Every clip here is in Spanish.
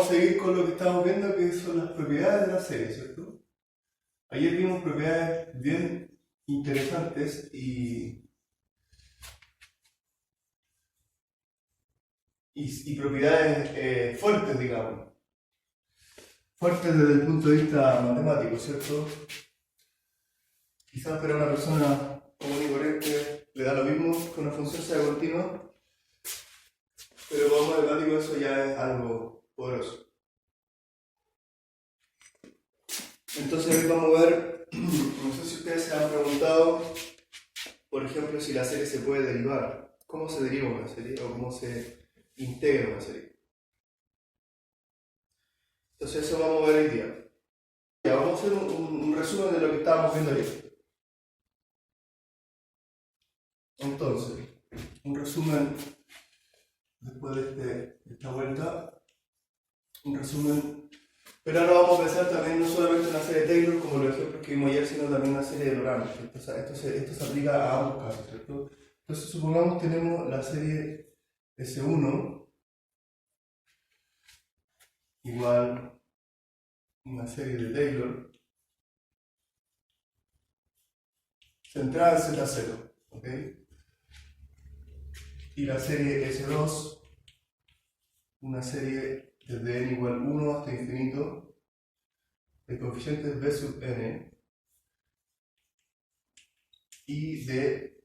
vamos a seguir con lo que estamos viendo, que son las propiedades de la serie, ¿cierto? Ayer vimos propiedades bien interesantes y propiedades fuertes, digamos. Fuertes desde el punto de vista matemático, ¿cierto? Quizás para una persona común y corriente le da lo mismo que una función sea continua, pero para un matemático eso ya es algo poderoso. Entonces hoy vamos a ver, no sé si ustedes se han preguntado, por ejemplo, si la serie se puede derivar. ¿Cómo se deriva una serie o cómo se integra una serie? Entonces eso vamos a ver hoy día. Ya, vamos a hacer un resumen de lo que estábamos viendo ayer. Entonces, un resumen después de esta vuelta, un resumen, pero ahora vamos a pensar también no solamente en la serie de Taylor como los ejemplos que vimos ayer, sino también en la serie de Lorentz. Esto se aplica a ambos casos, ¿cierto? Entonces supongamos que tenemos la serie S1 igual una serie de Taylor centrada en Z0, ¿ok? Y la serie S2 una serie desde n igual 1 hasta infinito de coeficientes b sub n y de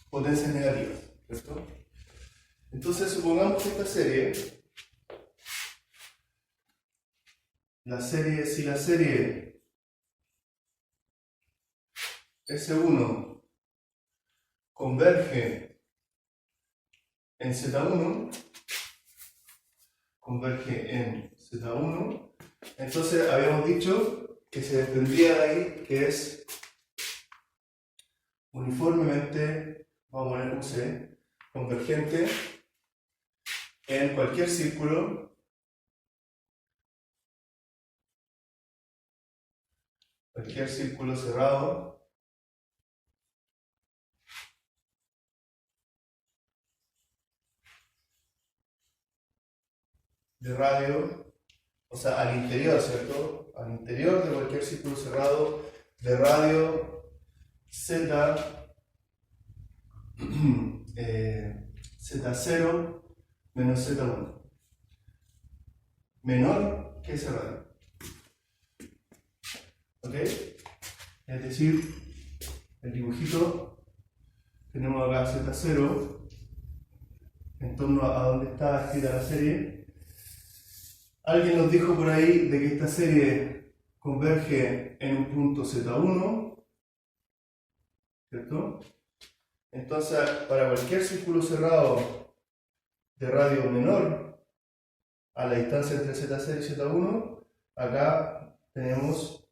potencias negativas, ¿cierto? Entonces supongamos que esta serie, si la serie S1 converge en Z1, entonces habíamos dicho que se desprendía de ahí que es uniformemente, vamos a poner un C, convergente en cualquier círculo cerrado de radio, o sea, al interior, ¿cierto? Al interior de cualquier círculo cerrado de radio Z, Z0 menos Z1, menor que ese radio. ¿Ok? Es decir, el dibujito, tenemos acá Z0 en torno a donde está escrita la serie. Alguien nos dijo por ahí de que esta serie converge en un punto Z1, ¿cierto? Entonces, para cualquier círculo cerrado de radio menor a la distancia entre Z0 y Z1, acá tenemos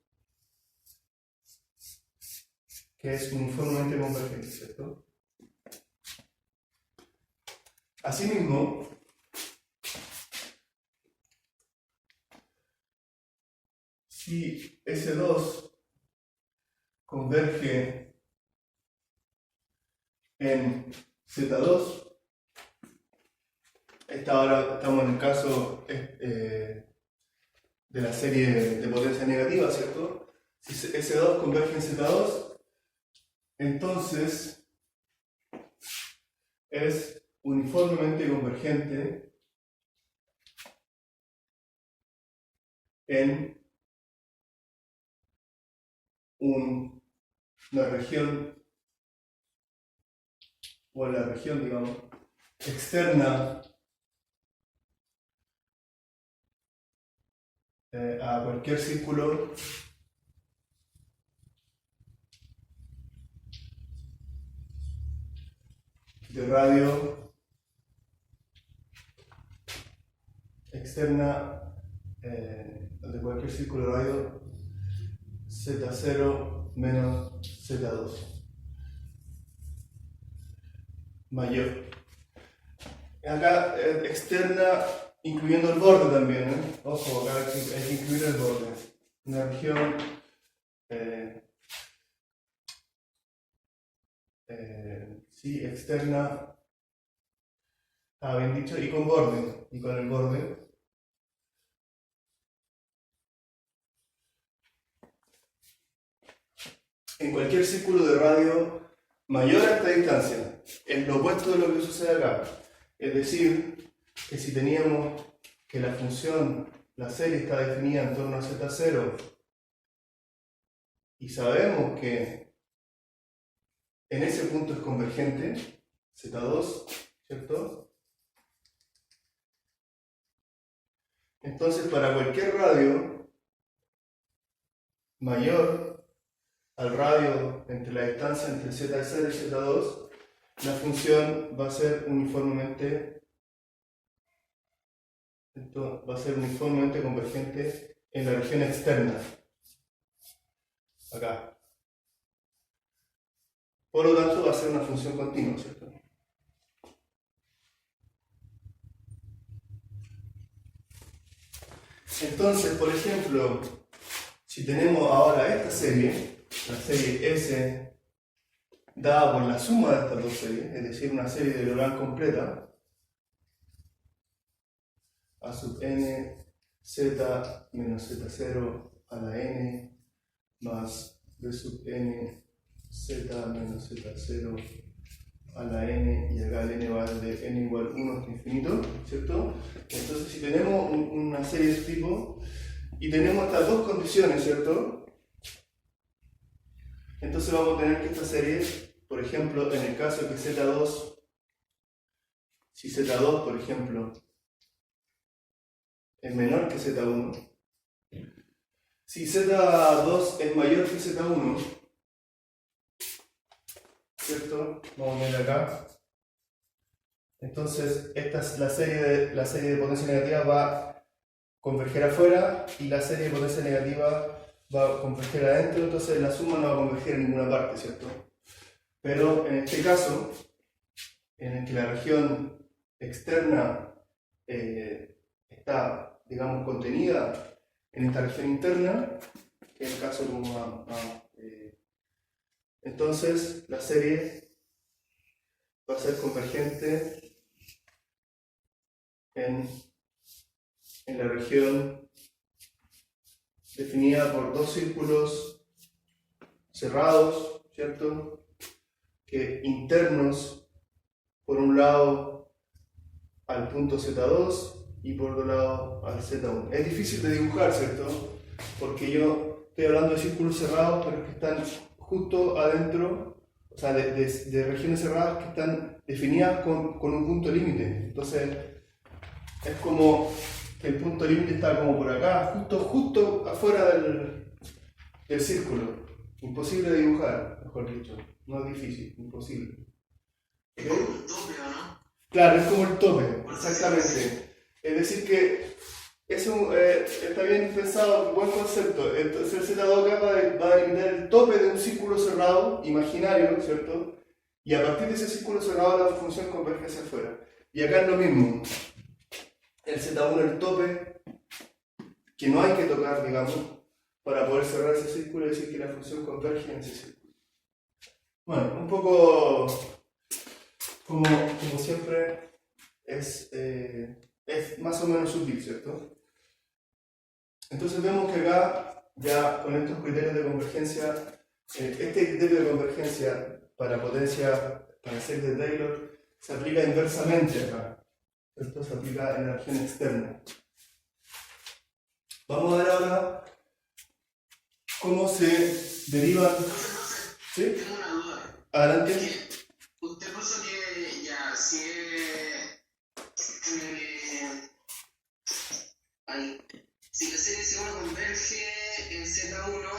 que es uniformemente convergente, ¿cierto? Asimismo, si S2 converge en Z2, ahora estamos en el caso de la serie de potencia negativa, ¿cierto? Si S2 converge en Z2, entonces es uniformemente convergente en una región, o en la región, digamos, externa a cualquier círculo de radio externa de cualquier círculo de radio Z0 menos Z2 mayor. Acá externa incluyendo el borde también, ¿eh? Ojo, acá hay que incluir el borde. Una región sí, externa bien dicho, y con borde, y con el borde. En cualquier círculo de radio mayor a esta distancia, es lo opuesto de lo que sucede acá. Es decir, que si teníamos que la función, la serie está definida en torno a Z0, y sabemos que en ese punto es convergente, Z2, ¿cierto? Entonces, para cualquier radio mayor al radio entre la distancia entre Z0 y Z2, la función va a ser uniformemente convergente en la región externa, acá. Por lo tanto, va a ser una función continua, ¿cierto? Entonces, por ejemplo, si tenemos ahora esta serie, la serie S, dada por la suma de estas dos series, es decir, una serie de Laurent completa, a sub n z menos z0 a la n más b sub n z menos z0 a la n, y acá el n va de n igual 1 hasta infinito, ¿cierto? Entonces, si tenemos una serie de este tipo y tenemos estas dos condiciones, ¿cierto? Entonces vamos a tener que esta serie, por ejemplo, en el caso que Z2, si Z2, por ejemplo, es menor que Z1, si Z2 es mayor que Z1, ¿cierto? Vamos a ver acá. Entonces, esta es la serie de potencia negativa va a converger afuera y la serie de potencia negativa va a converger adentro, entonces la suma no va a converger en ninguna parte, ¿cierto? Pero en este caso, en el que la región externa está, digamos, contenida en esta región interna, que es el caso como entonces la serie va a ser convergente en la región definida por dos círculos cerrados, ¿cierto? Que internos, por un lado al punto Z2 y por otro lado al Z1. Es difícil de dibujar, ¿cierto? Porque yo estoy hablando de círculos cerrados, pero que están justo adentro, o sea, de regiones cerradas que están definidas con un punto límite. Entonces, es como que el punto límite está como por acá, justo afuera del círculo. Imposible de dibujar, mejor dicho. No es difícil, imposible. Es como el tope, ¿o no? Claro, es como el tope, exactamente. Es decir que eso está bien pensado, buen concepto. Entonces el Z2 acá va a delimitar el tope de un círculo cerrado, imaginario, ¿cierto? Y a partir de ese círculo cerrado la función converge hacia afuera. Y acá es lo mismo. El Z1 es el tope que no hay que tocar, digamos, para poder cerrar ese círculo y decir que la función converge en ese círculo. Bueno, un poco como siempre es más o menos sutil, ¿cierto? Entonces vemos que acá, ya con estos criterios de convergencia, este criterio de convergencia para potencia, para series de Taylor, se aplica inversamente acá. Esto se aplica en la región externa. Vamos a ver ahora cómo se derivan. ¿Sí? Tengo una duda. Adelante. Es que usted puso que ya, si la serie C1 converge en Z1,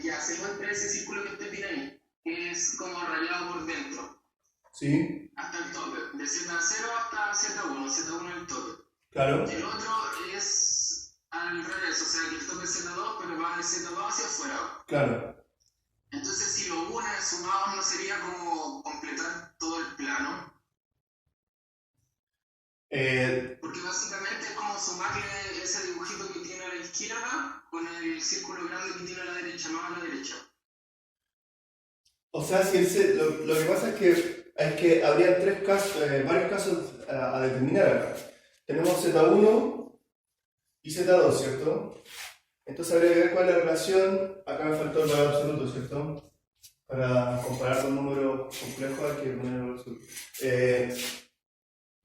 ya se muestra ese círculo que usted tiene ahí, que es como rayado por dentro. Sí. Hasta el tope, de Z0 hasta Z1, Z1 es el tope. Claro. El otro es al revés, o sea que el tope es Z2, pero va de Z2 hacia afuera. Claro. Entonces, si lo une sumados, ¿no sería como completar todo el plano? Porque básicamente es como sumarle ese dibujito que tiene a la izquierda con el círculo grande que tiene a la derecha, más a la derecha. O sea, si lo que pasa es que habría varios casos a determinar acá. Tenemos Z1 y Z2, ¿cierto? Entonces habría que ver cuál es la relación. Acá me faltó el valor absoluto, ¿cierto? Para comparar con números complejos hay que poner el valor absoluto.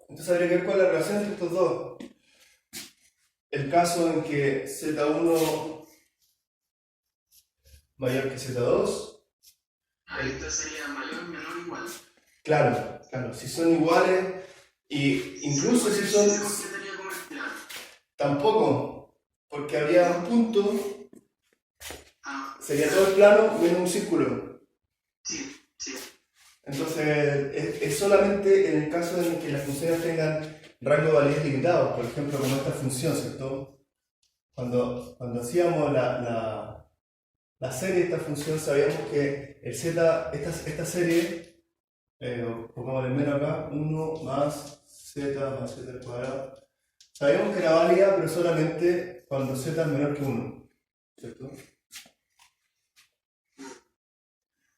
Entonces habría que ver cuál es la relación entre estos dos. El caso en que Z1 mayor que Z2. Ahí entonces sería mayor, menor, igual. Claro, si son iguales, y incluso si son... Se completaría como espiral. Tampoco, porque habría un punto, sería todo el Sí. plano menos un círculo. Sí. Entonces, es solamente en el caso en que las funciones tengan rango de validez limitado, por ejemplo, como esta función, ¿cierto? Cuando hacíamos la serie de esta función, sabíamos que el z, esta serie, pongamos el menos acá, 1 más z al cuadrado, sabíamos que era válida, pero solamente cuando z es menor que 1, ¿cierto?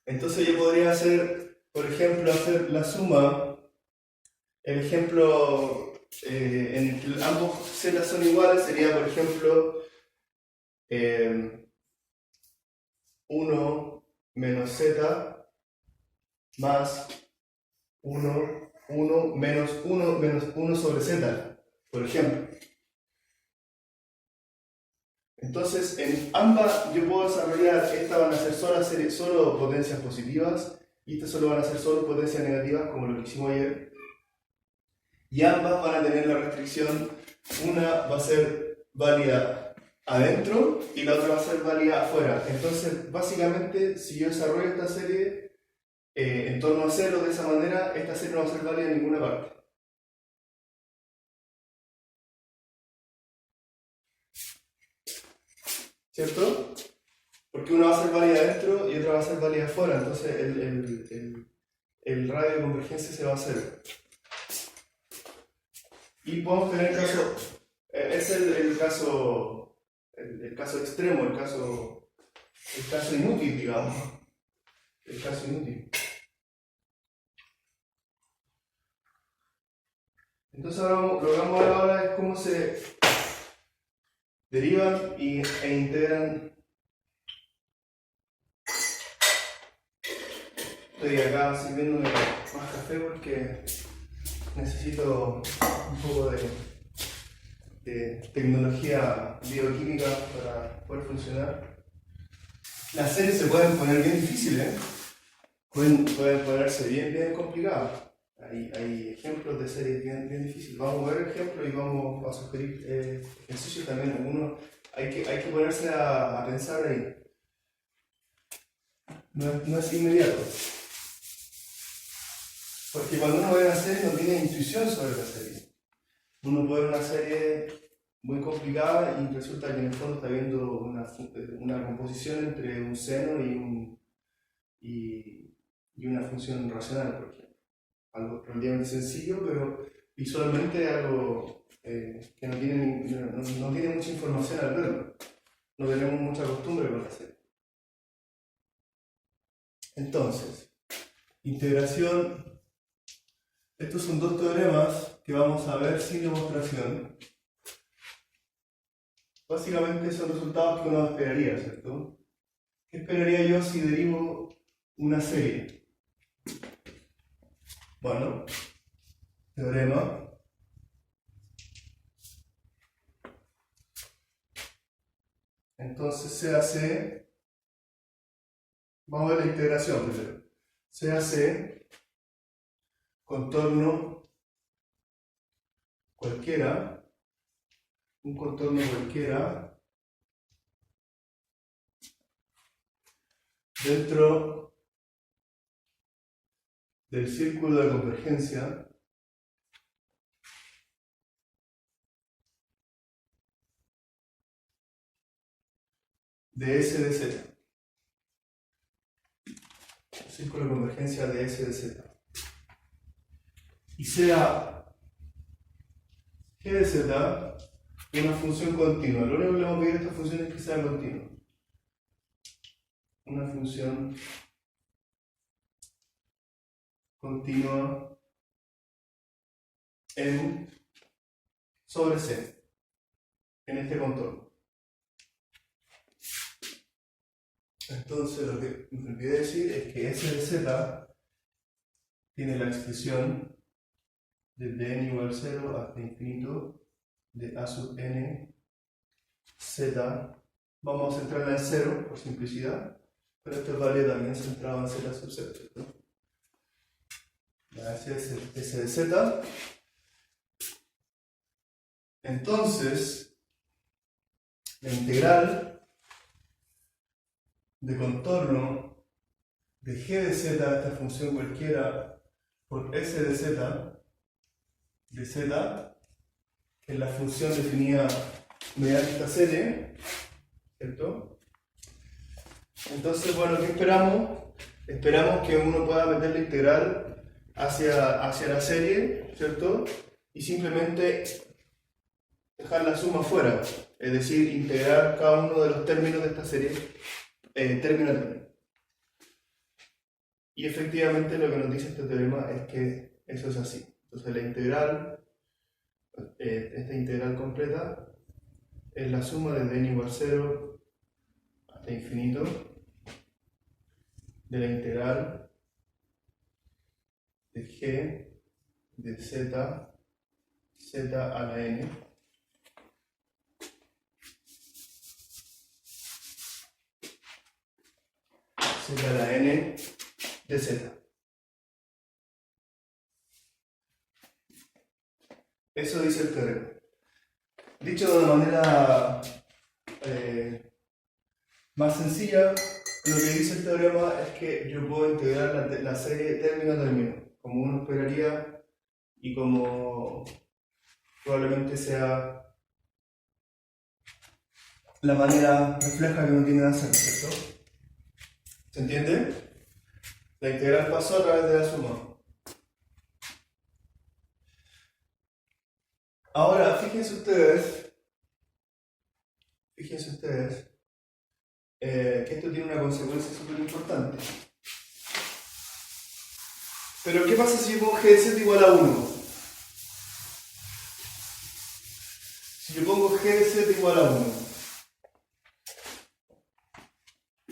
Entonces yo podría hacer, por ejemplo, hacer la suma, el ejemplo en el que ambos z son iguales sería, por ejemplo, 1 menos z más 1 menos 1 sobre z, por ejemplo. Entonces, en ambas yo puedo desarrollar, estas van a ser solo potencias positivas y estas solo van a ser solo potencias negativas, como lo que hicimos ayer. Y ambas van a tener la restricción, una va a ser válida adentro y la otra va a ser válida afuera. Entonces, básicamente, si yo desarrollo esta serie en torno a cero de esa manera, esta serie no va a ser válida en ninguna parte. ¿Cierto? Porque una va a ser válida adentro y otra va a ser válida afuera, entonces el radio de convergencia se va a hacer. Y podemos tener el caso, es el caso extremo, el caso inútil, digamos. El caso inútil. Entonces ahora lo que vamos a ver ahora es cómo se derivan e integran. Estoy acá sirviéndome más café porque necesito un poco de tecnología bioquímica para poder funcionar. Las series se pueden poner bien difíciles, pueden ponerse bien complicadas. Hay ejemplos de series bien difíciles. Vamos a ver ejemplos y vamos a sugerir ejercicios también. Hay que ponerse a pensar ahí. No es inmediato. Porque cuando uno ve una serie no tiene intuición sobre la serie. Uno puede ver una serie muy complicada y resulta que en el fondo está viendo una composición entre un seno y una función racional, por ejemplo. Algo relativamente sencillo, pero visualmente algo que no tiene mucha información al verlo. No tenemos mucha costumbre con la serie. Entonces, integración. Estos son dos teoremas que vamos a ver sin demostración. Básicamente son resultados que uno esperaría, ¿cierto? ¿Qué esperaría yo si derivo una serie? Bueno, teorema. Entonces se hace, vamos a ver la integración primero. Se hace contorno cualquiera, un contorno cualquiera dentro del círculo de convergencia de S de Z. Círculo de convergencia de S de Z. Y sea G de Z una función continua. Lo único que le vamos a pedir a esta función es que sea continua. Una función continua sobre C, en este contorno. Entonces lo que me olvidé decir es que S de Z tiene la expresión desde n igual a 0 hasta infinito de a sub n z. Vamos a centrarla en 0 por simplicidad, pero esto vale también centrado en z sub 0, ¿cierto? La S de Z. Entonces, la integral de contorno de g de z, esta función cualquiera, por s de z, que es la función definida mediante esta serie, ¿cierto? Entonces, bueno, ¿qué esperamos? Esperamos que uno pueda meter la integral hacia la serie, ¿cierto? Y simplemente dejar la suma fuera, es decir, integrar cada uno de los términos de esta serie, término a término. Y efectivamente lo que nos dice este teorema es que eso es así. Entonces la integral, esta integral completa, es la suma desde n igual a 0 hasta infinito de la integral de g de z a la n z a la n de z. Eso dice el teorema. Dicho de una manera más sencilla, lo que dice el teorema es que yo puedo integrar la serie término a término, como uno esperaría y como probablemente sea la manera refleja que uno tiene de hacerlo, ¿cierto? ¿Se entiende? La integral pasó a través de la suma. Ahora, fíjense ustedes que esto tiene una consecuencia súper importante. Pero ¿qué pasa si yo pongo g de z igual a 1? Si yo pongo g de z igual a 1.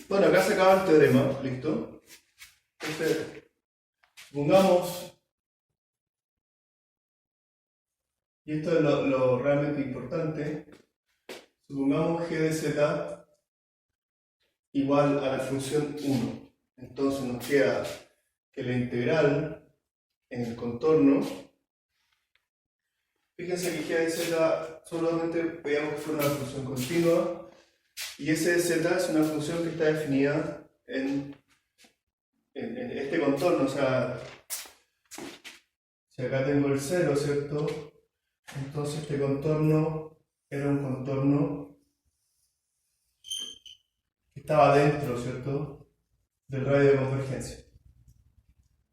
Bueno, acá se acaba el teorema, ¿listo? Entonces, supongamos, y esto es lo realmente importante, supongamos g de z igual a la función 1. Entonces nos queda que la integral en el contorno, fíjense que g de z solamente veíamos que fue una función continua, y s de z es una función que está definida en este contorno, o sea, si acá tengo el 0, ¿cierto? Entonces este contorno era un contorno que estaba dentro, ¿cierto?, del radio de convergencia.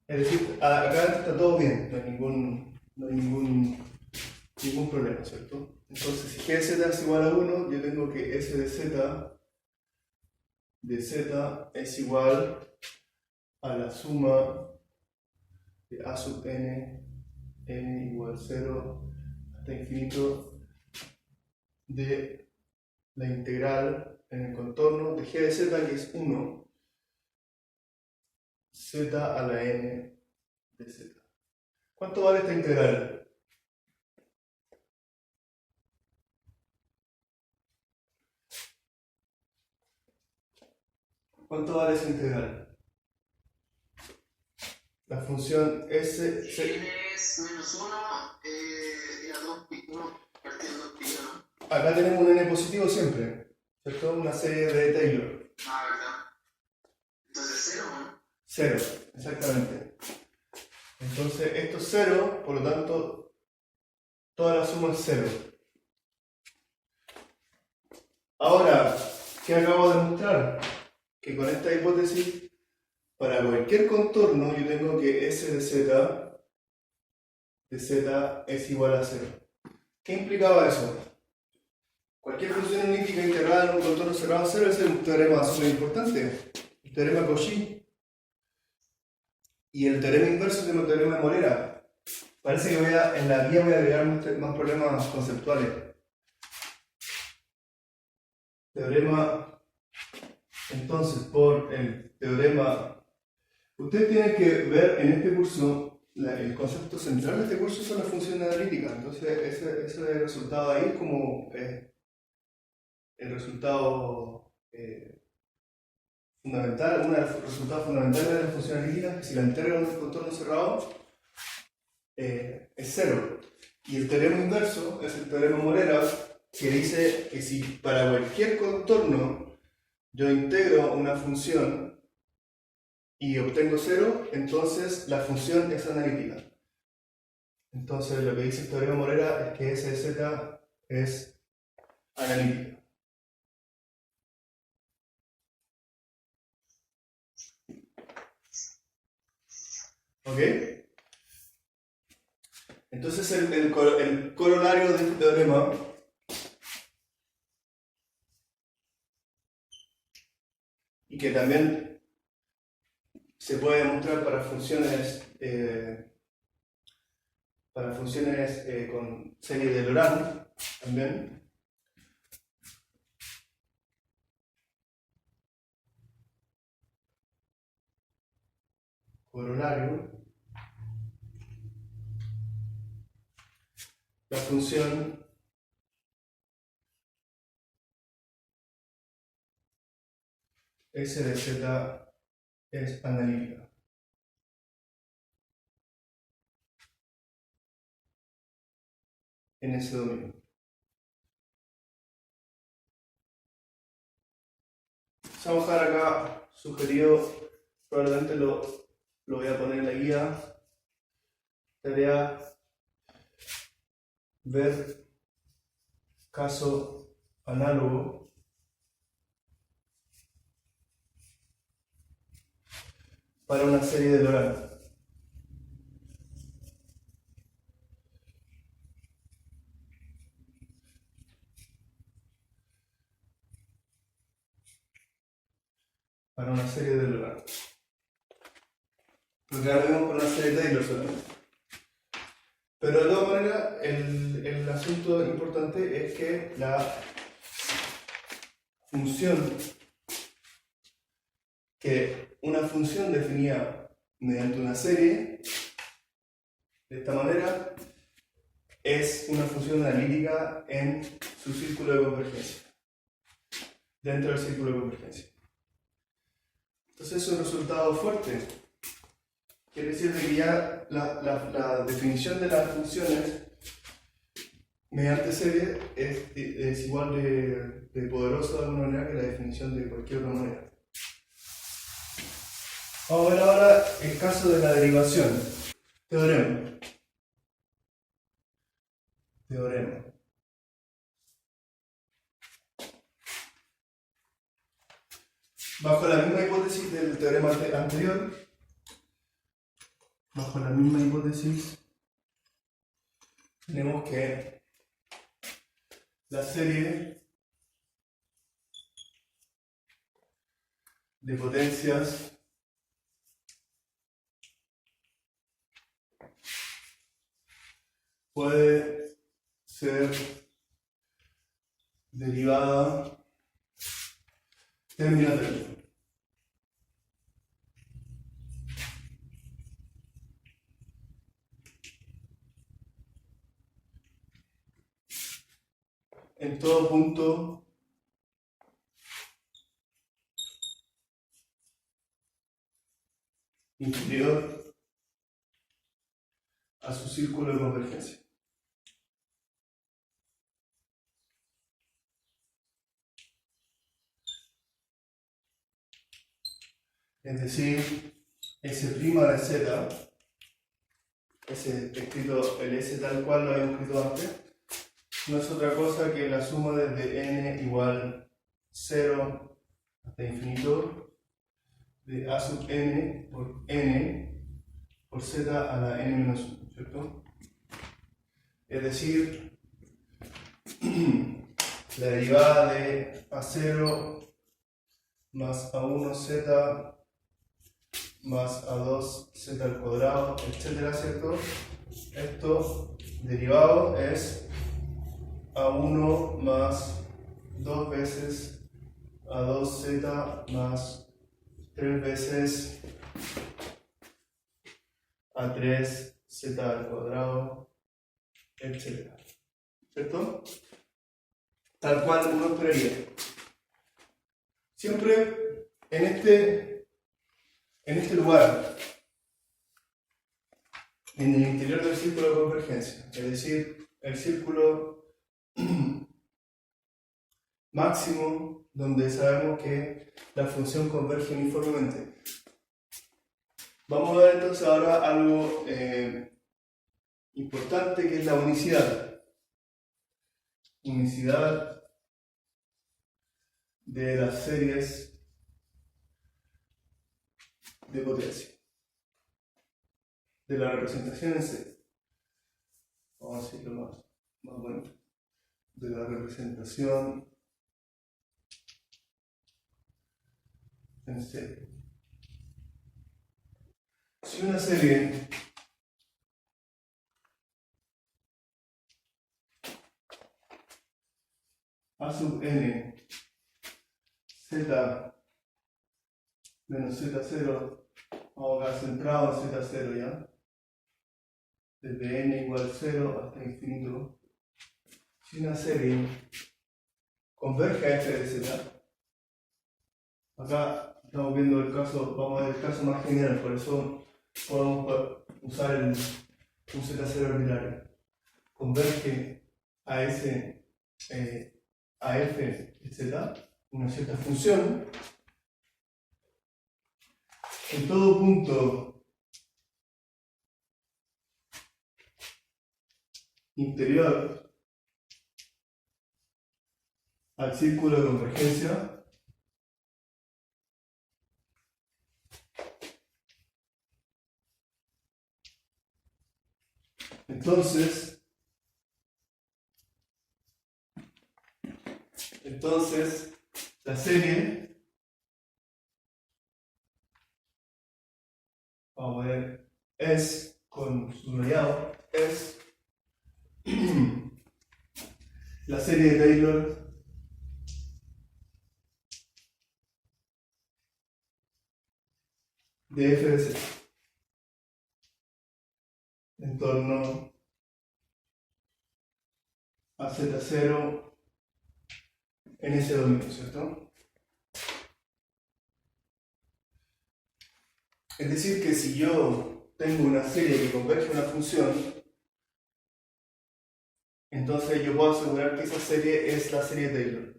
Es decir, acá adentro está todo bien, no hay ningún problema, ¿cierto? Entonces, si g de z es igual a 1, yo tengo que s de z es igual a la suma de a sub n igual a 0 hasta infinito de la integral en el contorno de g de z, que es 1, z a la n de z. ¿Cuánto vale esta integral? ¿Cuánto vale esa integral? La función s... N es menos 1 y a 2 pi, 1 partiendo 2 pi, ¿no? Acá tenemos un n positivo siempre, ¿cierto? Una serie de Taylor. Ah, ¿verdad? Entonces 0, ¿no? 0, exactamente. Entonces esto es 0, por lo tanto, toda la suma es 0. Ahora, ¿qué acabo de demostrar? Que con esta hipótesis, para cualquier contorno, yo tengo que s de z es igual a 0. ¿Qué implicaba eso? Cualquier función elíptica integrada en un contorno cerrado a 0 es un teorema súper importante, el teorema Cauchy. Y el teorema inverso es el teorema de Morera. Parece que en la guía voy a agregar más problemas conceptuales. Teorema, entonces, por el teorema... Ustedes tienen que ver en este curso, el concepto central de este curso son las funciones analíticas. Entonces, ese es el resultado ahí, es como el resultado fundamental, uno de los resultados fundamentales de las funciones analíticas, que si la entrega de un contorno cerrado es cero. Y el teorema inverso es el teorema Morera, que dice que si para cualquier contorno yo integro una función y obtengo cero, entonces la función es analítica. Entonces lo que dice el teorema Morera es que S de Z es analítica. ¿Ok? Entonces el corolario de este teorema y que también se puede demostrar para funciones con serie de Laurent también. Corolario. La función S de Z es analítica. En ese dominio. Vamos a dejar acá sugerido, probablemente lo voy a poner en la guía. Tarea ver caso análogo para una serie de Laurent. Para una serie de Laurent. Porque ahora vemos por una serie de Taylor solamente. Pero de todas maneras, el asunto importante es que la función, que una función definida mediante una serie, de esta manera, es una función analítica en su círculo de convergencia, dentro del círculo de convergencia. Entonces es un resultado fuerte. Quiere decir que ya la definición de las funciones mediante serie es igual de poderosa de alguna manera que la definición de cualquier otra manera. Vamos a ver ahora el caso de la derivación. Teorema. Bajo la misma hipótesis del teorema anterior, tenemos que la serie de potencias puede ser derivada término a término. En todo punto inferior a su círculo de convergencia. Es decir, S' de Z, ese escrito, el S tal cual lo habíamos escrito antes, no es otra cosa que la suma desde n igual 0 hasta infinito de a sub n por z a la n menos 1, ¿cierto? Es decir, la derivada de a0 más a1z más A2z al cuadrado, etcétera, ¿cierto? Esto derivado es A1 más 2 veces A2z más 3 veces A3z al cuadrado, etcétera, ¿cierto? Tal cual uno esperaría. Siempre en este lugar, en el interior del círculo de convergencia, es decir, el círculo máximo donde sabemos que la función converge uniformemente. Vamos a ver entonces ahora algo importante, que es la unicidad. Unicidad de las series de potencia, de la representación en C. Vamos a decirlo más bonito. De la representación en C. Si una serie A sub n z menos z0, vamos acá centrado en z0 ya, desde n igual 0 hasta infinito. Si una serie converge a f de z, acá estamos viendo el caso, vamos a ver el caso más general, por eso podemos usar un z0 arbitrario. Converge a f de z, una cierta función, en todo punto interior al círculo de convergencia, entonces la serie, vamos a ver, es con subrayado, es la serie de Taylor de f de z en torno a z0 en ese dominio, ¿cierto? Es decir, que si yo tengo una serie que converge a una función, entonces yo puedo asegurar que esa serie es la serie Taylor.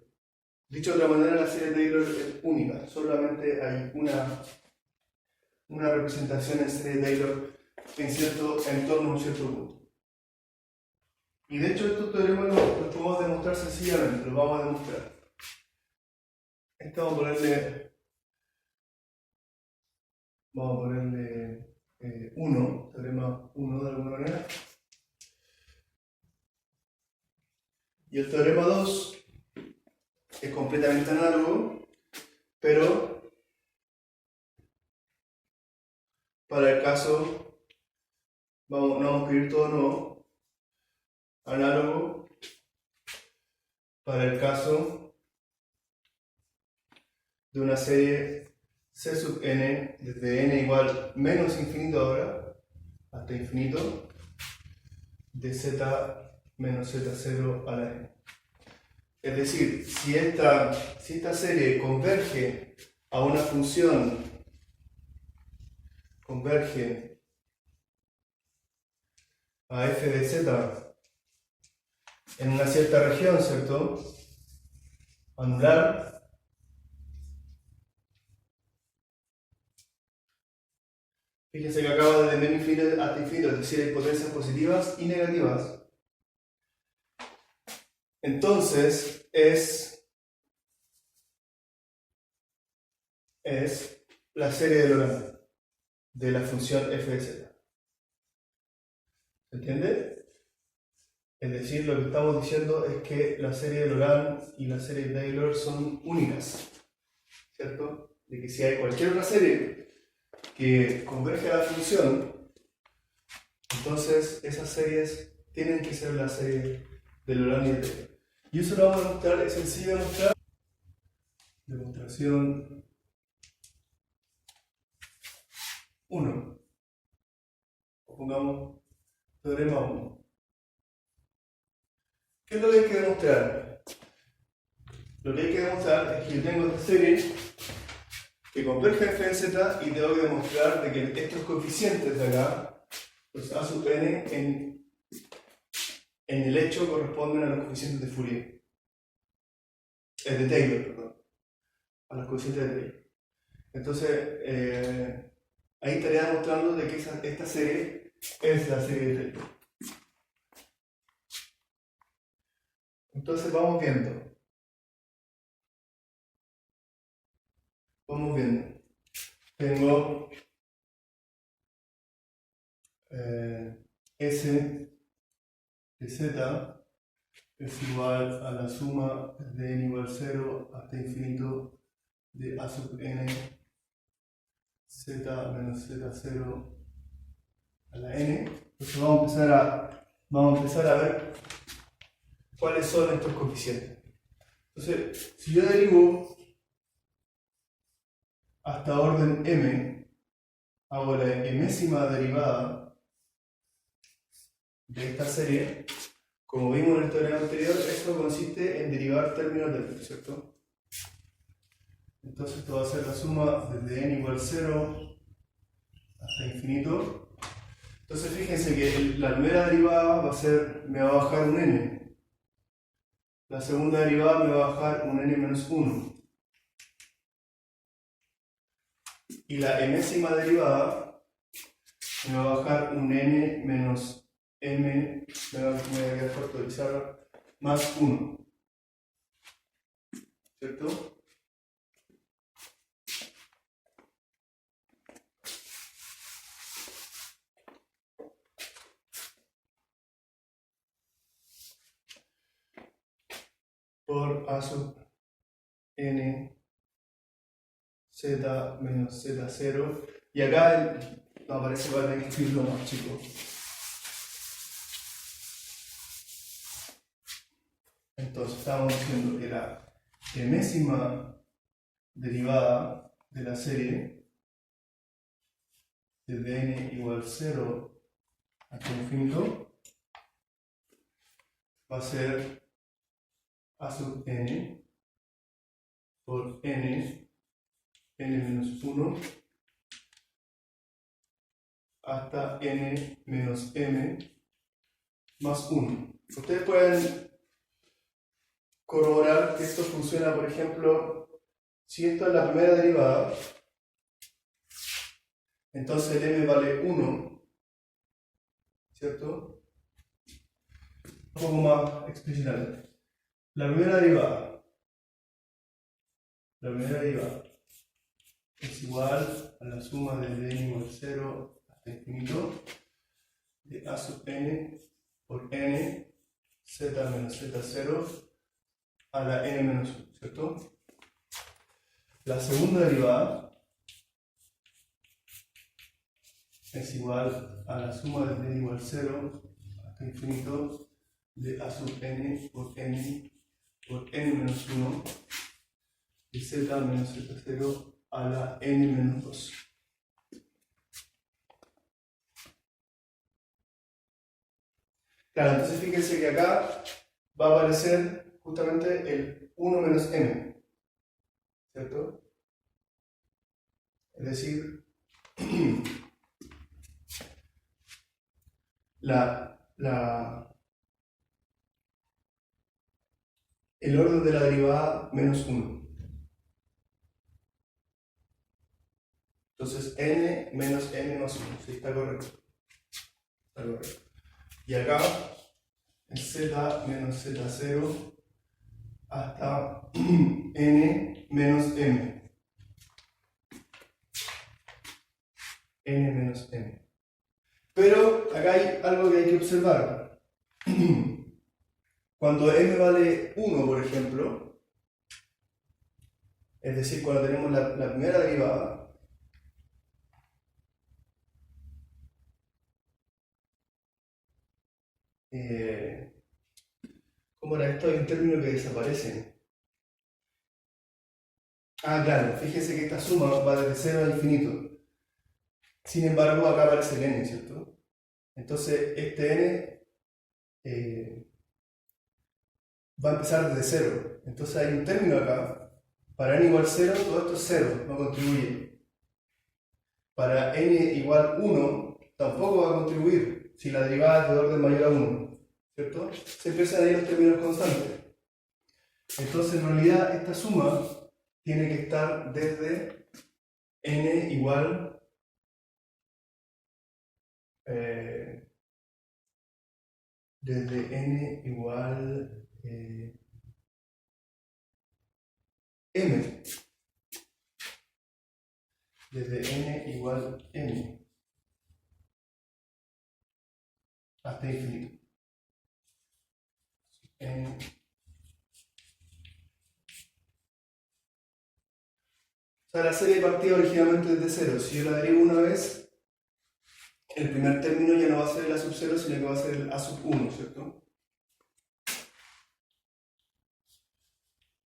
Dicho de otra manera, la serie Taylor es única, solamente hay una representación en serie Taylor en torno a un cierto punto. Y de hecho estos teoremas los podemos demostrar sencillamente, los vamos a demostrar. Vamos a ponerle 1, teorema 1 de alguna manera. Y el teorema 2 es completamente análogo, pero para el caso, no vamos a escribir todo nuevo. Análogo para el caso de una serie C sub n desde n igual menos infinito ahora hasta infinito de z menos z0 a la n. Es decir, si esta serie converge a una función, converge a f de z en una cierta región, ¿cierto? Anular. Fíjense que acaba desde menos infinito hasta infinito, es decir, hay potencias positivas y negativas. Entonces es la serie de Lorentz de la función f de z. ¿Se entiende? Es decir, lo que estamos diciendo es que la serie de Lorentz y la serie de Taylor son únicas, ¿cierto? De que si hay cualquier otra serie que converge a la función, entonces esas series tienen que ser la serie de Lorentz y de Taylor. Y eso lo vamos a mostrar, es sencillo de mostrar. Demostración 1. O pongamos teorema 1. ¿Qué es lo que hay que demostrar? Lo que hay que demostrar es que yo tengo esta serie que converge a f en z y tengo que demostrar de que estos coeficientes de acá, los a sub n en el hecho corresponden a los coeficientes de Fourier. De Taylor, perdón. A los coeficientes de Taylor. Entonces, ahí estaría demostrando de que esta serie es la serie de Taylor. Entonces vamos viendo. Tengo S de Z es igual a la suma de n igual 0 hasta infinito de a sub n z menos z0 a la n. Entonces vamos a empezar a ver cuáles son estos coeficientes. Entonces, si yo derivo hasta orden m, hago la enésima derivada de esta serie. Como vimos en el teorema anterior, esto consiste en derivar términos del f, ¿cierto? Entonces esto va a ser la suma desde n igual 0 hasta infinito. Entonces fíjense que la primera derivada me va a bajar un n. La segunda derivada me va a bajar un n menos 1. Y la enésima derivada me va a bajar un n menos m, me va a quedar factorizar, más 1. ¿Cierto? Por a sub n z menos z0. Y acá no parece que va a tener que escribirlo más chico. Entonces estábamos diciendo que la enésima derivada de la serie desde n igual 0 hasta infinito va a ser a sub n por n menos 1 hasta n menos m más 1. Ustedes pueden corroborar que esto funciona, por ejemplo, si esto es la primera derivada, entonces el m vale 1, ¿cierto? Un poco más explícitamente. La primera derivada es igual a la suma desde n igual 0 hasta infinito de a sub n por n z menos z0 a la n menos 1, ¿cierto? La segunda derivada es igual a la suma desde n igual 0 hasta infinito de a sub n por n menos 1 de z menos z0 a la n menos 2. Claro, entonces fíjense que acá va a aparecer justamente el 1 menos m, ¿cierto? Es decir, el orden de la derivada menos 1. Entonces n menos m más 1, ¿sí? Está correcto. Está correcto. Y acá es z menos z0 hasta n menos m. N menos m. Pero acá hay algo que hay que observar. Cuando m vale 1, por ejemplo, es decir, cuando tenemos la primera derivada, ¿Cómo era esto? Hay un término que desaparece. Ah, claro, fíjese que esta suma va desde 0 a infinito. Sin embargo, acá aparece el n, ¿cierto? Entonces, este n va a empezar desde 0. Entonces hay un término acá. Para n igual 0, todo esto es 0, no contribuye. Para n igual 1, tampoco va a contribuir si la derivada es de orden mayor a 1, ¿cierto? Se empiezan a ir los términos constantes. Entonces, en realidad, esta suma tiene que estar desde n igual desde n igual m. Desde n igual m hasta infinito. N. O sea, la serie partía originalmente desde 0. Si yo la derivo una vez, el primer término ya no va a ser el a sub 0, sino que va a ser el a sub 1, ¿cierto?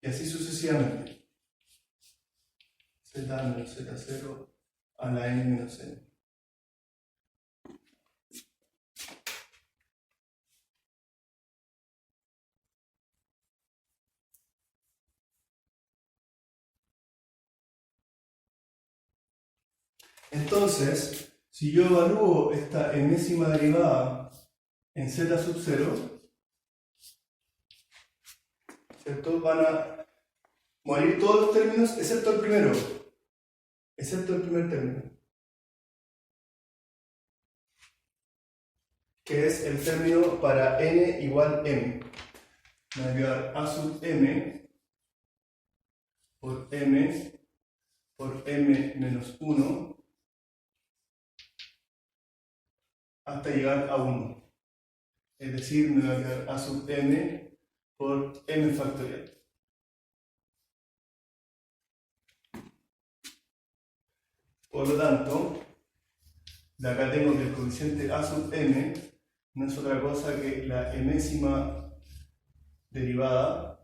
Y así sucesivamente. Z menos Z0 a la n menos n. Entonces, si yo evalúo esta enésima derivada en z sub 0, ¿cierto? Van a morir todos los términos excepto el primero, excepto el primer término, que es el término para n igual m. Me va a quedar a sub m por m menos 1 hasta llegar a 1. Es decir, me va a quedar a sub m por m factorial. Por lo tanto, de acá tengo que el coeficiente a sub m no es otra cosa que la enésima derivada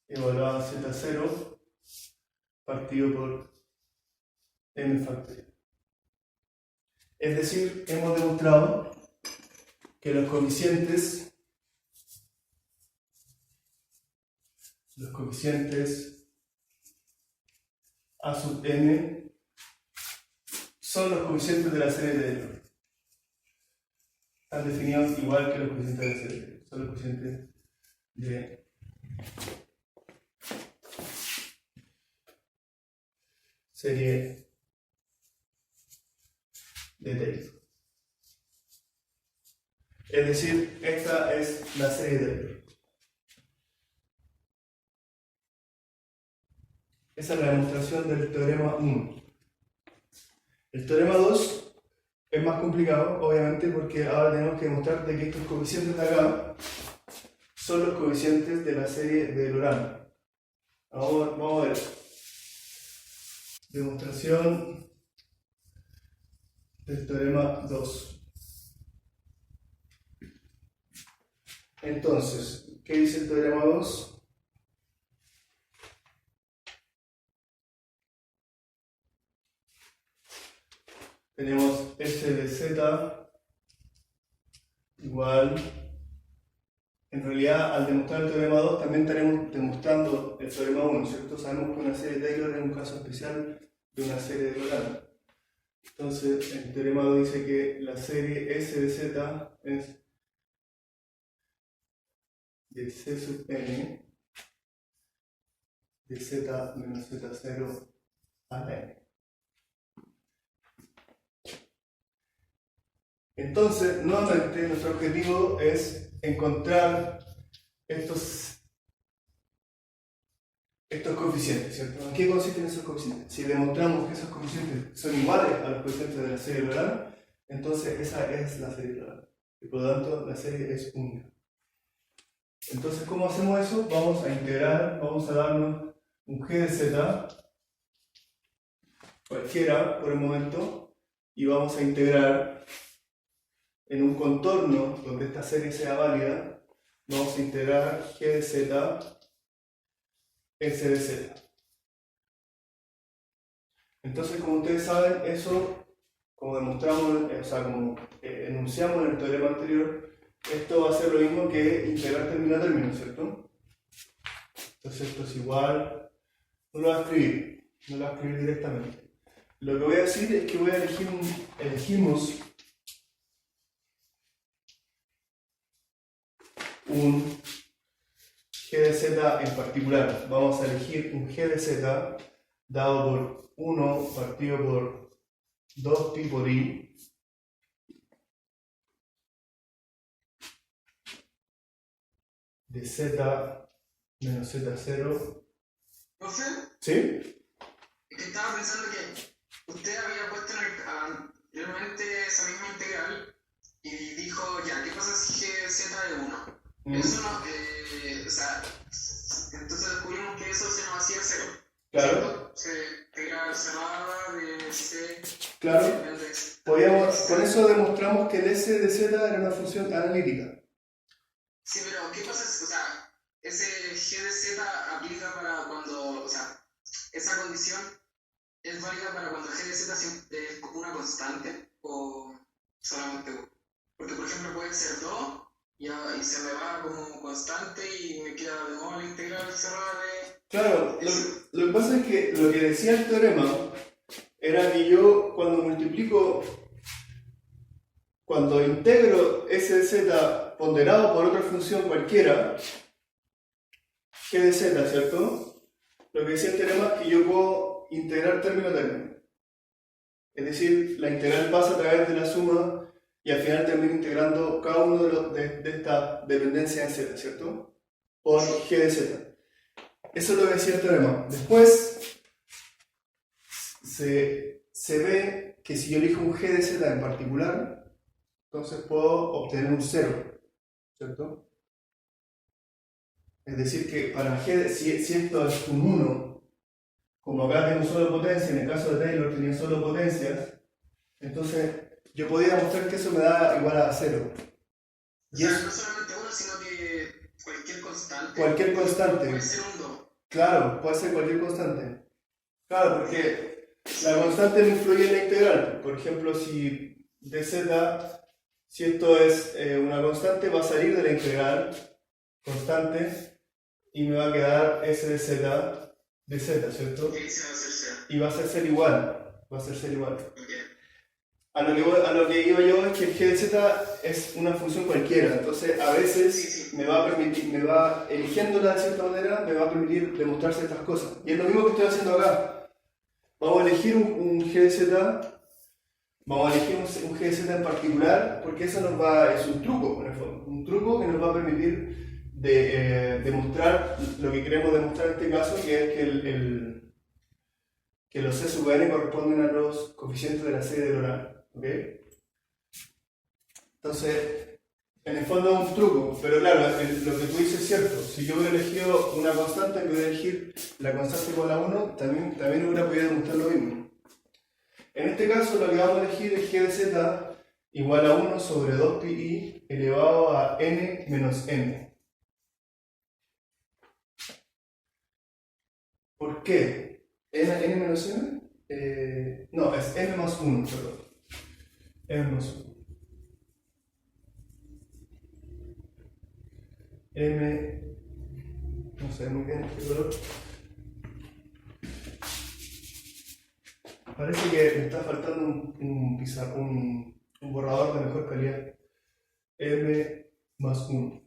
evaluada a z0 partido por m factorial. Es decir, hemos demostrado que los coeficientes a sub n son los coeficientes de la serie de Taylor. Están definidos igual que los coeficientes de la serie de Taylor. Son los coeficientes de serie de Taylor. Es decir, esta es la serie de Taylor. Esa es la demostración del teorema 1. El teorema 2 es más complicado, obviamente, porque ahora tenemos que demostrar de que estos coeficientes de acá son los coeficientes de la serie de Laurent. Vamos a ver. Demostración del teorema 2. Entonces, ¿qué dice el teorema 2? Tenemos f de z igual, en realidad al demostrar el teorema 2 también estaremos demostrando el teorema 1, ¿cierto? Sabemos que una serie de Taylor es un caso especial de una serie de Laurent. Entonces el teorema 2 dice que la serie S de z es de c sub n de z menos z0 a la n. Entonces, nuevamente, nuestro objetivo es encontrar estos coeficientes, ¿cierto? ¿En qué consisten esos coeficientes? Si demostramos que esos coeficientes son iguales a los coeficientes de la serie Laurent, entonces esa es la serie Laurent. Y por lo tanto, la serie es única. Entonces, ¿cómo hacemos eso? Vamos a integrar, vamos a darnos un g de z, cualquiera por el momento, y vamos a integrar en un contorno donde esta serie sea válida, vamos a integrar g de z, s de z. Entonces, como ustedes saben, eso, como demostramos, o sea, como enunciamos en el teorema anterior, esto va a ser lo mismo que integrar término a término, ¿cierto? Entonces esto es igual, no lo voy a escribir, directamente. Lo que voy a decir es que voy a elegimos un g de z en particular. Vamos a elegir un g de z dado por 1 partido por 2pi por i de z menos z0. ¿Profe? ¿Sí? Es que estaba pensando que usted había puesto anteriormente esa misma integral y dijo, ya, ¿qué pasa si g de z de 1? Eso no, o sea, entonces descubrimos que eso se nos hacía 0. Claro. Se integra cerrada de c. Claro. Con eso demostramos que el s de z era una función analítica. Sí, pero ¿qué pasa? O sea, ese g de z aplica para cuando, o sea, esa condición es válida para cuando g de z es una constante o solamente 1. Porque, por ejemplo, puede ser 2 y se me va como constante y me queda de nuevo la integral cerrada de... Claro, lo que pasa es que lo que decía el teorema era que yo cuando integro s de z ponderado por otra función cualquiera, g de z, ¿cierto? Lo que decía el teorema es que yo puedo integrar término a término. Es decir, la integral pasa a través de la suma y al final termino integrando cada uno de esta dependencia en z, ¿cierto? Por g de z. Eso es lo que decía el teorema. Después se ve que si yo elijo un g de z en particular, entonces puedo obtener un 0, ¿cierto? Es decir, que para g, si esto es un 1, como acá tengo solo potencia, en el caso de Taylor tenía solo potencias, entonces yo podía demostrar que eso me da igual a 0. O sea, no solamente 1, sino que cualquier constante. Cualquier constante. Puede ser un 2. Claro, puede ser cualquier constante. Claro, porque la constante no influye en la integral. Por ejemplo, si dz, si esto es una constante, va a salir de la integral constante y me va a quedar s de z de z, ¿cierto? Y ahí se va a hacer 0. Y va a ser igual. Va a ser igual. Okay. A lo que iba yo es que el g de z es una función cualquiera, entonces a veces me va eligiéndola de cierta manera, me va a permitir demostrar ciertas cosas. Y es lo mismo que estoy haciendo acá. Vamos a elegir un g de z, vamos a elegir un g de z en particular, porque eso es un truco, en el fondo. Un truco que nos va a permitir demostrar lo que queremos demostrar en este caso, que es que los c sub n corresponden a los coeficientes de la serie de Laurent. ¿Ok? Entonces, en el fondo es un truco, pero claro, lo que tú dices es cierto. Si yo hubiera elegido una constante en vez de elegir la constante igual a 1, también hubiera podido demostrar lo mismo. En este caso, lo que vamos a elegir es g de z igual a 1 sobre 2pi elevado a n menos m. ¿Por qué? ¿N menos m? No, es m más 1, perdón. M no sé muy bien este color. Parece que me está faltando un borrador de mejor calidad. M más 1.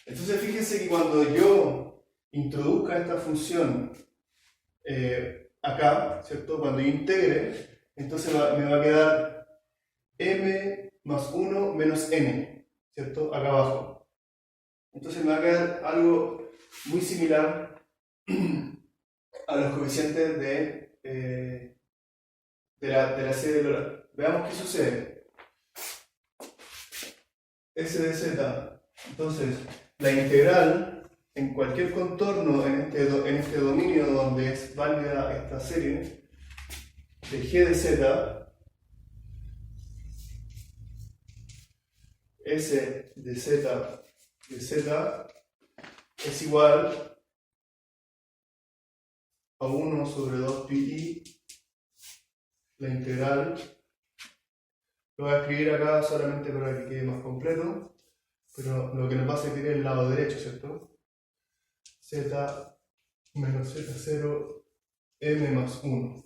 Entonces fíjense que cuando yo introduzca esta función acá, ¿cierto? Cuando yo integre, entonces me va a quedar m más 1 menos n, ¿cierto? Acá abajo. Entonces me va a quedar algo muy similar a los coeficientes de la serie de Laurent. Veamos qué sucede. S de z. Entonces, la integral en cualquier contorno en este dominio donde es válida esta serie de g de z S de z es igual a 1 sobre 2 pi la integral. Lo voy a escribir acá solamente para que quede más completo, pero lo que nos va a servir es el lado derecho, ¿cierto? Z menos z0 m más 1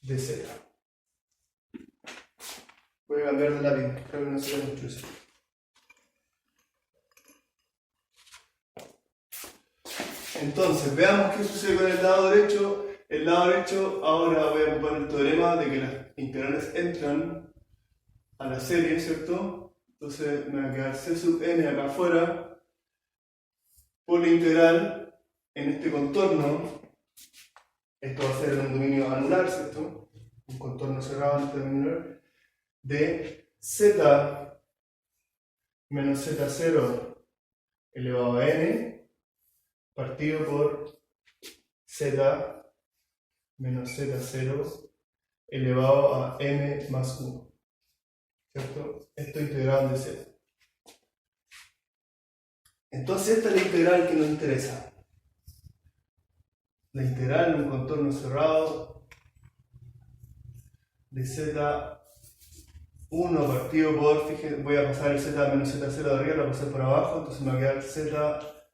de z. Voy a cambiar de lápiz, creo que no se ve mucho eso. Entonces, veamos qué sucede con el lado derecho. El lado derecho, ahora voy a ocupar el teorema de que las integrales entran a la serie, ¿cierto? Entonces me va a quedar c sub n acá afuera por la integral en este contorno. Esto va a ser un dominio anular, ¿cierto? Un contorno cerrado en este dominio anular de z menos z0 elevado a n partido por z menos z0 elevado a m más 1. ¿Cierto? Esto integrado en dz. Entonces esta es la integral que nos interesa. La integral en un contorno cerrado de z1 partido por, fíjense, voy a pasar el z menos z0 de arriba, lo voy a pasar por abajo, entonces me va a quedar z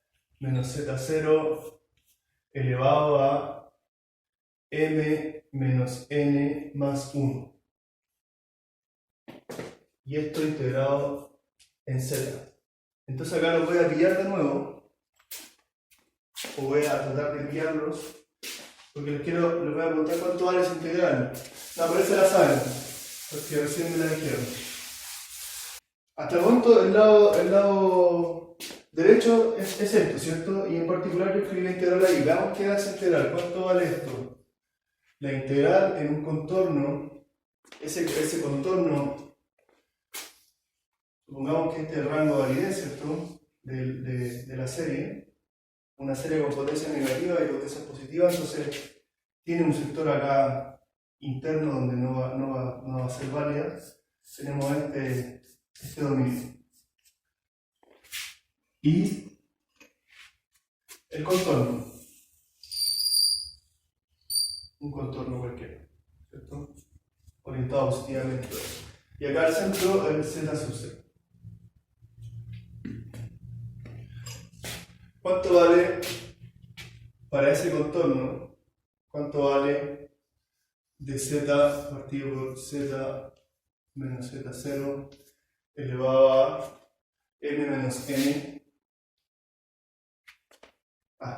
menos z0 elevado a m menos n más 1. Y esto integrado en z. Entonces acá los voy a pillar de nuevo, o voy a tratar de pillarlos, porque les voy a preguntar cuánto vale esa integral. No, pero esa la saben, porque recién me la dijeron. Hasta el momento el lado derecho es esto, ¿cierto? Y en particular yo escribí la integral ahí. Veamos qué da esa integral, cuánto vale esto. La integral en un contorno, ese contorno, supongamos que este es el rango de validez, ¿cierto? De la serie, una serie con potencia negativa y potencia positiva, entonces tiene un sector acá interno donde no va a ser válida. Tenemos este dominio. Y el contorno, un contorno cualquiera, ¿cierto? Orientado positivamente. Y acá al centro el z sub c. ¿Cuánto vale para ese contorno? ¿Cuánto vale de z partido por z menos z0 elevado a m menos n?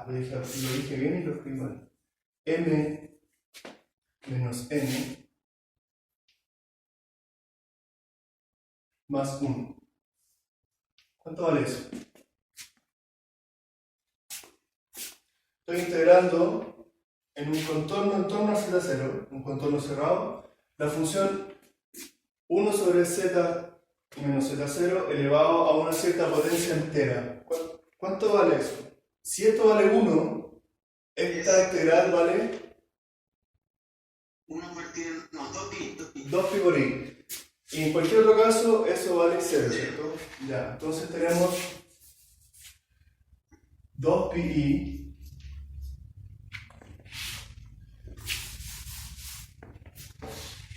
Lo dije bien y lo escribí mal. M menos n más 1. ¿Cuánto vale eso? Estoy integrando en un contorno en torno a z0, un contorno cerrado, la función 1 sobre z menos z0 elevado a una cierta potencia entera. ¿Cuánto vale eso? Si esto vale 1, esta integral vale 1 partido, no, 2 pi. 2 pi por i. Y en cualquier otro caso, eso vale 0, ¿cierto? Ya, entonces tenemos 2 pi i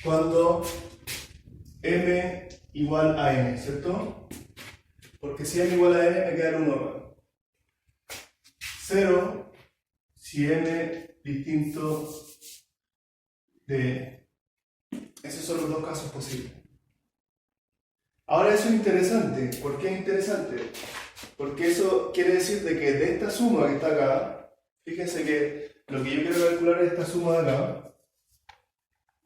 cuando m igual a n, ¿cierto? Porque si m igual a n me queda el 1 acá. 0 si m distinto de n. Esos son los dos casos posibles. Ahora eso es interesante. ¿Por qué es interesante? Porque eso quiere decir de que de esta suma que está acá, fíjense que lo que yo quiero calcular es esta suma de acá,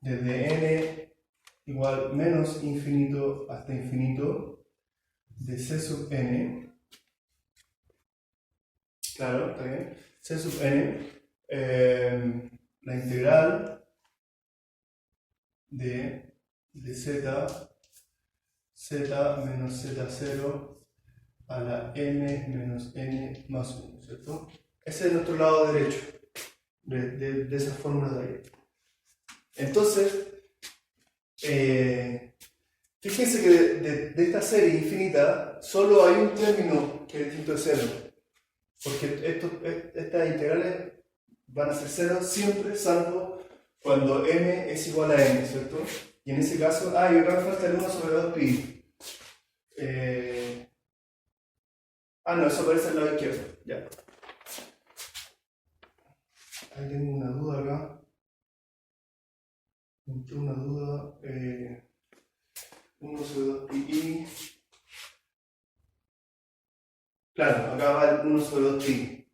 desde n igual menos infinito hasta infinito, de c sub n. Claro, está bien. C sub n, la integral de z menos z0 a la m menos n más 1, ¿cierto? Ese es nuestro lado derecho de esa fórmula de ahí. Entonces, fíjense que de esta serie infinita solo hay un término que es distinto de cero. Porque estas integrales van a ser cero siempre, salvo cuando m es igual a n, ¿cierto? Y en ese caso, y acá me falta el 1 sobre 2pi. No, eso aparece al lado izquierdo. Ya. Ahí tengo una duda acá. Entró una duda. 1 sobre 2pi. Claro, acá va el 1 sobre 2pi.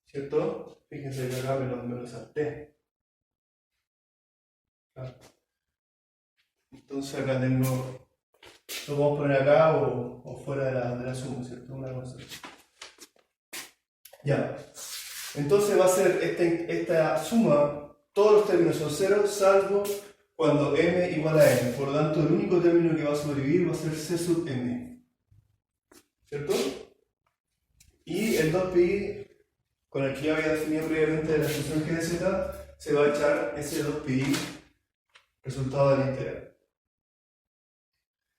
¿Cierto? Fíjense que acá me lo salté. Claro. Entonces acá tengo. Lo podemos poner acá o fuera de la suma, ¿cierto? Una cosa. Ya. Entonces va a ser esta suma, todos los términos son cero, salvo cuando m igual a n. Por lo tanto, el único término que va a sobrevivir va a ser c sub m. ¿Cierto? Y el 2pi, con el que ya había definido previamente de la función g de z, se va a echar ese 2pi resultado de la integral.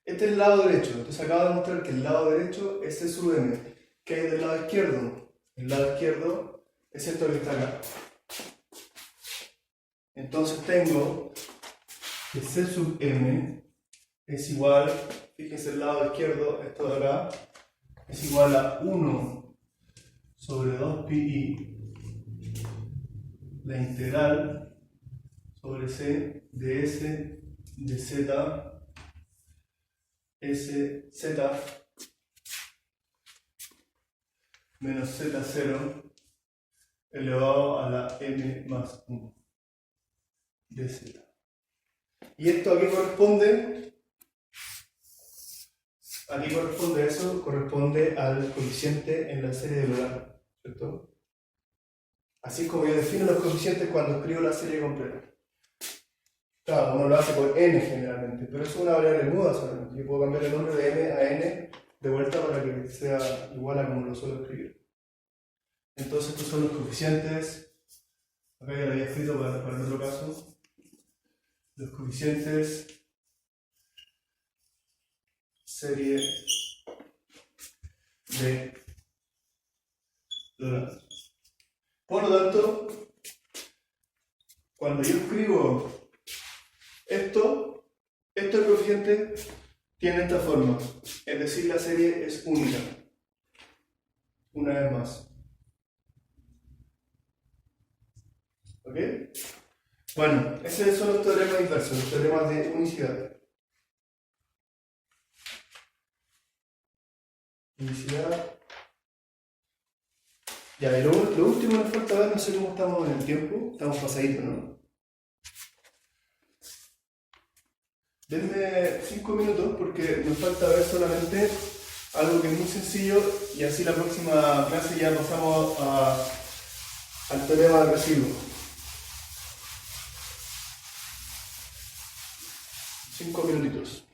Este es el lado derecho. Entonces acabo de mostrar que el lado derecho es c sub m. ¿Qué hay del lado izquierdo? El lado izquierdo es esto que está acá. Entonces tengo que c sub m es igual, fíjense el lado izquierdo, esto de acá, es igual a 1 sobre 2pi la integral sobre c de s de z sz menos z0 elevado a la m más 1 de z. ¿Y esto a qué corresponde? Aquí corresponde eso, corresponde al coeficiente en la serie de Laurent, ¿cierto? Así es como yo defino los coeficientes cuando escribo la serie completa. Claro, uno lo hace con n generalmente, pero es una variable muda solamente. Yo puedo cambiar el nombre de m a n de vuelta para que sea igual a como lo suelo escribir. Entonces estos son los coeficientes, acá ya lo había escrito para el otro caso, los coeficientes serie de Laurent. Por lo tanto, cuando yo escribo estos coeficientes tienen esta forma, es decir, la serie es única. Una vez más. ¿Ok? Bueno, esos son los teoremas inversos, los teoremas de unicidad. Unicidad. Ya, y lo último que nos falta ver, no sé cómo estamos en el tiempo, estamos pasaditos, ¿no? Denme 5 minutos porque nos falta ver solamente algo que es muy sencillo y así la próxima clase ya pasamos al teorema del residuo. 5 minutitos.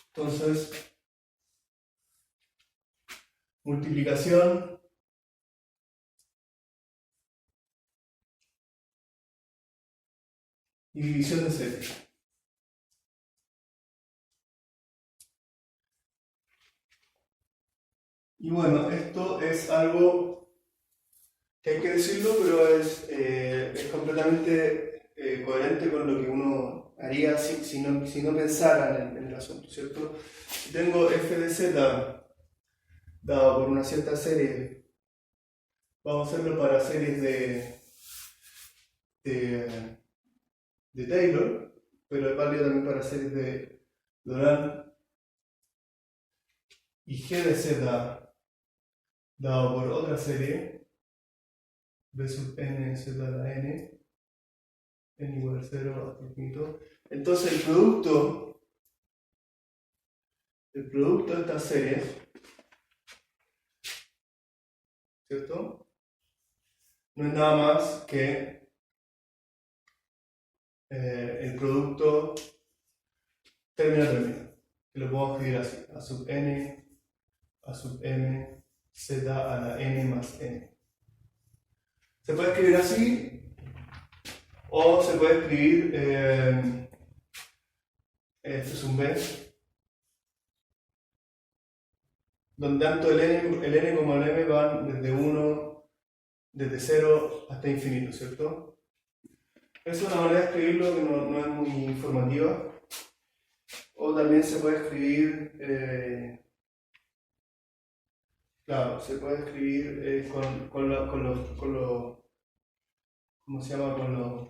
Entonces, multiplicación y división de serie. Y bueno, esto es algo que hay que decirlo, pero es completamente coherente con lo que uno haría si no pensara en el asunto, ¿cierto? Si tengo f de z dado por una cierta serie, vamos a hacerlo para series de Taylor, pero es válido también para series de Laurent, y g de z dado por otra serie, b sub n z a la n igual a 0 hasta infinito. Entonces el producto de estas series, ¿cierto? No es nada más que el producto término a término, que lo podemos escribir así, a sub n, a sub m, z a la n más n. Se puede escribir así O se puede escribir, este es un B, donde tanto el n como el m van desde 0 hasta infinito, ¿cierto? Esa es una manera de escribirlo que no es muy informativa. O también se puede escribir, claro, se puede escribir con los, ¿cómo se llama?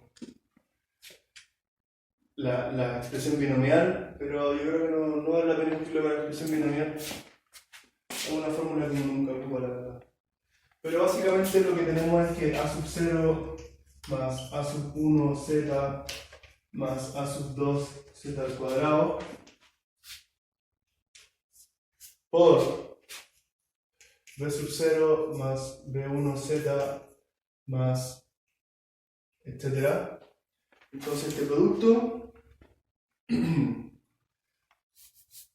La expresión binomial, pero yo creo que no vale la pena escribirlo con la expresión binomial. Es una fórmula que nunca ocupa, la verdad. Pero básicamente lo que tenemos es que a sub 0 más a sub 1 z más a sub 2 z al cuadrado por b sub 0 más b1z más etcétera. Entonces este producto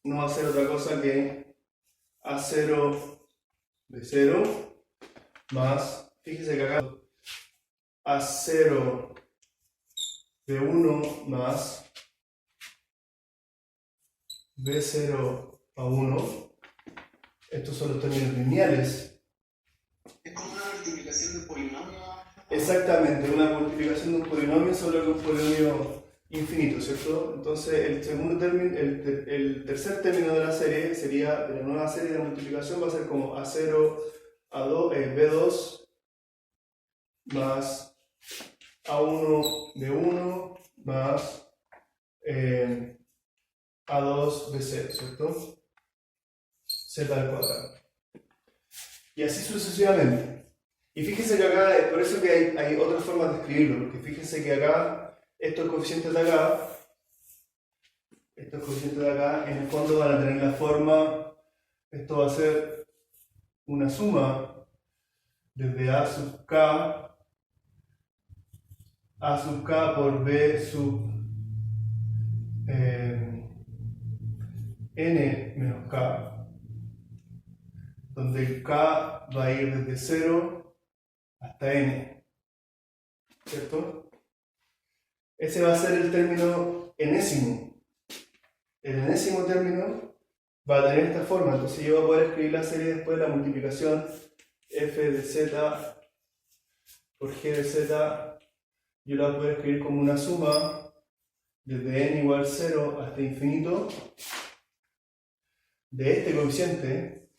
no va a ser otra cosa que a0 b0 más, fíjese que acá a0 b1 más b0 a 1. Estos son los términos lineales. Es como una multiplicación de polinomio. Exactamente, una multiplicación de un polinomio, solo que un polinomio infinito, ¿cierto? Entonces el segundo término, el tercer término de la serie sería, de la nueva serie de multiplicación, va a ser como a0 b2 más a1 b1 más a2 b0, ¿cierto? Z al cuadrado. Y así sucesivamente. Y fíjense que acá, por eso que hay otras formas de escribirlo, porque fíjense que acá, estos coeficientes de acá, en el fondo van a tener la forma, esto va a ser una suma desde a sub k por b sub n menos k, donde el k va a ir desde 0 hasta n, ¿cierto? Ese va a ser el término enésimo. El enésimo término va a tener esta forma, entonces yo voy a poder escribir la serie después de la multiplicación f de z por g de z, yo la voy a poder escribir como una suma desde n igual 0 hasta infinito de este coeficiente,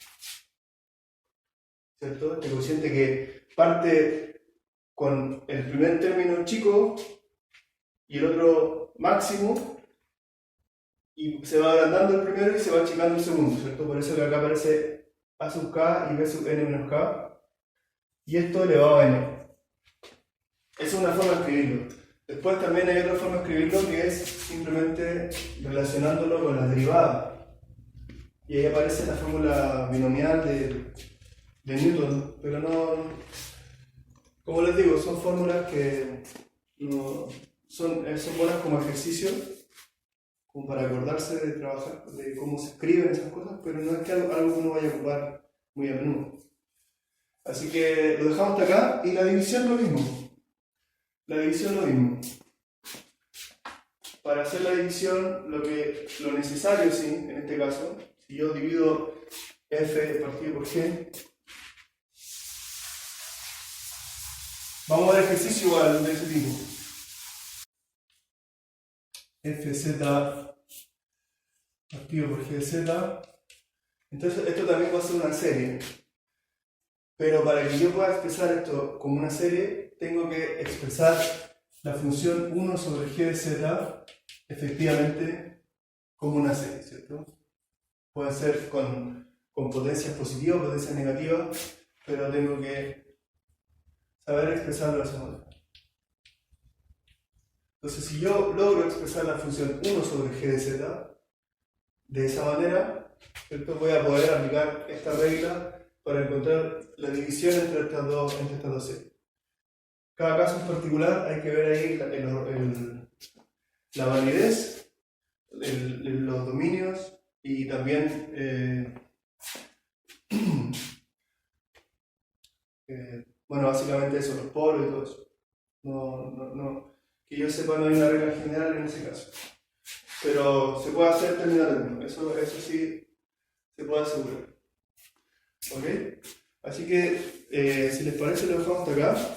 ¿cierto? Este coeficiente que parte con el primer término chico y el otro máximo, y se va agrandando el primero y se va achicando el segundo, ¿cierto? Por eso que acá aparece a sub k y b sub n menos k, y esto elevado a n. Esa es una forma de escribirlo. Después también hay otra forma de escribirlo que es simplemente relacionándolo con la derivada. Y ahí aparece la fórmula binomial de Newton, pero no, como les digo, son fórmulas que no, son buenas como ejercicio, como para acordarse de trabajar, de cómo se escriben esas cosas, pero no es que algo que uno vaya a ocupar muy a menudo. Así que lo dejamos hasta acá, y la división lo mismo. La división lo mismo. Para hacer la división, lo necesario, sí, en este caso, si yo divido f partido por g, vamos a ver ejercicio igual de ese tipo. fz partido por gz. Entonces esto también va a ser una serie. Pero para que yo pueda expresar esto como una serie, tengo que expresar la función 1 sobre g de z efectivamente como una serie, ¿cierto? Puede ser con potencias positivas o potencias negativas, pero tengo que saber expresarlo de esa manera. Entonces, si yo logro expresar la función 1 sobre g de z de esa manera, ¿cierto? Voy a poder aplicar esta regla para encontrar la división entre estas dos series. Cada caso en particular hay que ver ahí la validez, los dominios y también, bueno, básicamente eso, los polos y todo eso. Que yo sepa, no hay una regla general en ese caso. Pero se puede hacer terminar el mismo, eso sí se puede asegurar. ¿Ok? Así que, si les parece, lo dejamos hasta acá.